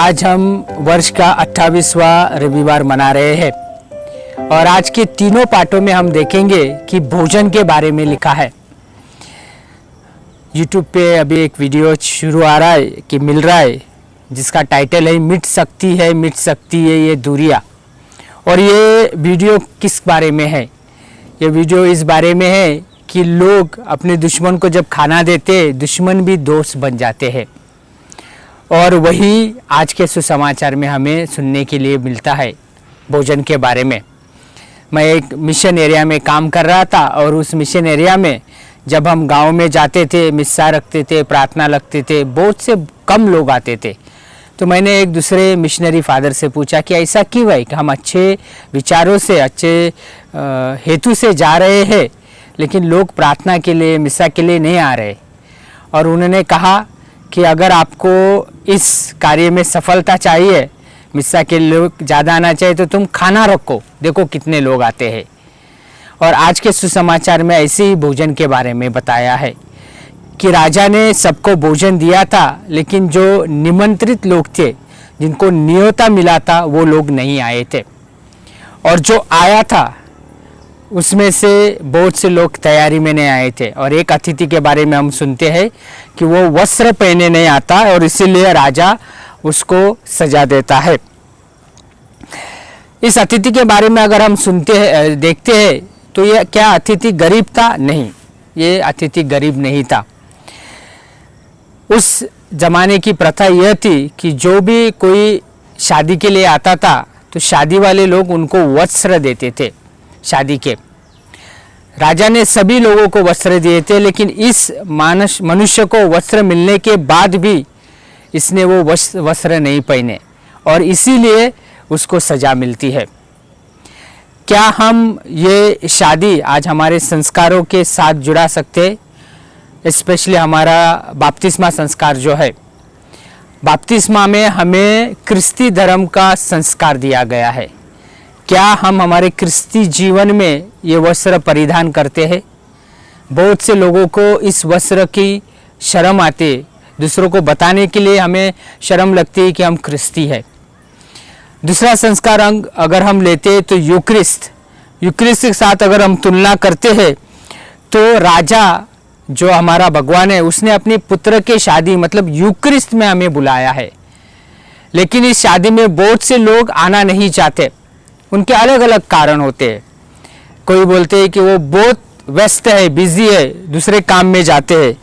आज हम वर्ष का 28वां रविवार मना रहे हैं और आज के तीनों पाठों में हम देखेंगे कि भोजन के बारे में लिखा है। YouTube पे अभी एक वीडियो शुरू आ रहा है कि मिल रहा है जिसका टाइटल है मिट सकती है ये दूरियां। और ये वीडियो किस बारे में है? ये वीडियो इस बारे में है कि लोग अपने दुश्मन को जब खाना देते दुश्मन भी दोस्त बन जाते हैं। और वही आज के सुसमाचार में हमें सुनने के लिए मिलता है भोजन के बारे में। मैं एक मिशन एरिया में काम कर रहा था और उस मिशन एरिया में जब हम गांव में जाते थे, मिस्सा रखते थे, प्रार्थना रखते थे, बहुत से कम लोग आते थे। तो मैंने एक दूसरे मिशनरी फादर से पूछा कि ऐसा क्यों है कि हम अच्छे विचारों से, अच्छे हेतु से जा रहे हैं लेकिन लोग प्रार्थना के लिए, मिस्सा के लिए नहीं आ रहे। और उन्होंने कहा कि अगर आपको इस कार्य में सफलता चाहिए, मिस्सा के लोग ज़्यादा आना चाहिए, तो तुम खाना रखो, देखो कितने लोग आते हैं। और आज के सुसमाचार में ऐसे ही भोजन के बारे में बताया है कि राजा ने सबको भोजन दिया था लेकिन जो निमंत्रित लोग थे, जिनको न्योता मिला था, वो लोग नहीं आए थे। और जो आया था उसमें से बहुत से लोग तैयारी में नहीं आए थे। और एक अतिथि के बारे में हम सुनते हैं कि वो वस्त्र पहने नहीं आता और इसीलिए राजा उसको सजा देता है। इस अतिथि के बारे में अगर हम सुनते हैं, देखते हैं, तो ये क्या अतिथि गरीब था? नहीं, ये अतिथि गरीब नहीं था। उस जमाने की प्रथा यह थी कि जो भी कोई शादी के लिए आता था तो शादी वाले लोग उनको वस्त्र देते थे। शादी के राजा ने सभी लोगों को वस्त्र दिए थे, लेकिन इस मनुष्य को वस्त्र मिलने के बाद भी इसने वो वस्त्र नहीं पहने और इसीलिए उसको सजा मिलती है। क्या हम ये शादी आज हमारे संस्कारों के साथ जुड़ा सकते? स्पेशली हमारा बपतिस्मा संस्कार जो है, बपतिस्मा में हमें क्रिस्ती धर्म का संस्कार दिया गया है। क्या हम हमारे क्रिस्ती जीवन में ये वस्त्र परिधान करते हैं? बहुत से लोगों को इस वस्त्र की शर्म आती है, दूसरों को बताने के लिए हमें शर्म लगती है कि हम क्रिस्ती है। दूसरा संस्कार अंग अगर हम लेते हैं तो यूक्रिस्ट के साथ अगर हम तुलना करते हैं तो राजा जो हमारा भगवान है उसने अपने पुत्र के शादी मतलब यूक्रिस्ट में हमें बुलाया है। लेकिन इस शादी में बहुत से लोग आना नहीं चाहते, उनके अलग अलग कारण होते हैं। कोई बोलते हैं कि वो बहुत व्यस्त है, बिजी है, दूसरे काम में जाते हैं।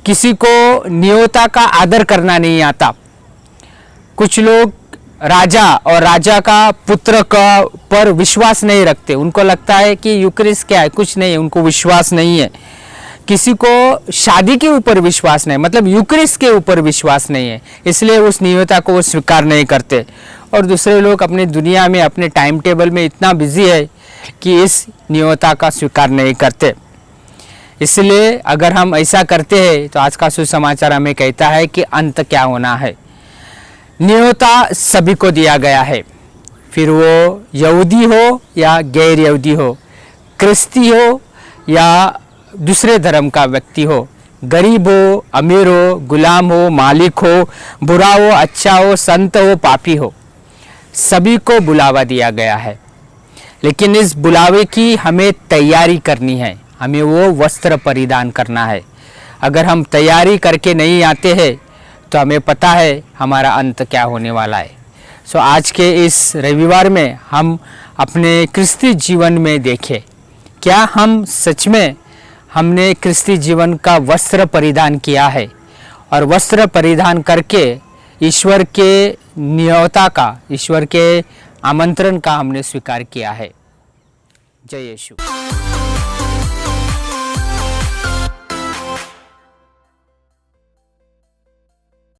किसी को न्योता का आदर करना नहीं आता। कुछ लोग राजा और राजा का पुत्र का पर विश्वास नहीं रखते, उनको लगता है कि यूक्रिस्ट क्या है, कुछ नहीं है, उनको विश्वास नहीं है। किसी को शादी के ऊपर विश्वास नहीं, मतलब यूक्रिस्ट के ऊपर विश्वास नहीं है, इसलिए उस नियमता को वो स्वीकार नहीं करते। और दूसरे लोग अपने दुनिया में, अपने टाइम टेबल में इतना बिजी है कि इस नियमता का स्वीकार नहीं करते। इसलिए अगर हम ऐसा करते हैं तो आज का सुसमाचार हमें कहता है कि अंत क्या होना है। नियमता सभी को दिया गया है, फिर वो यहूदी हो या गैर यहूदी हो, क्रिस्ती हो या दूसरे धर्म का व्यक्ति हो, गरीब हो, अमीर हो, गुलाम हो, मालिक हो, बुरा हो, अच्छा हो, संत हो, पापी हो, सभी को बुलावा दिया गया है। लेकिन इस बुलावे की हमें तैयारी करनी है, हमें वो वस्त्र परिधान करना है। अगर हम तैयारी करके नहीं आते हैं तो हमें पता है हमारा अंत क्या होने वाला है। सो आज के इस रविवार में हम अपने क्रिस्ती जीवन में देखें, क्या हम सच में हमने क्रिस्ती जीवन का वस्त्र परिधान किया है और वस्त्र परिधान करके ईश्वर के न्योता का, ईश्वर के आमंत्रण का हमने स्वीकार किया है। जय यीशु।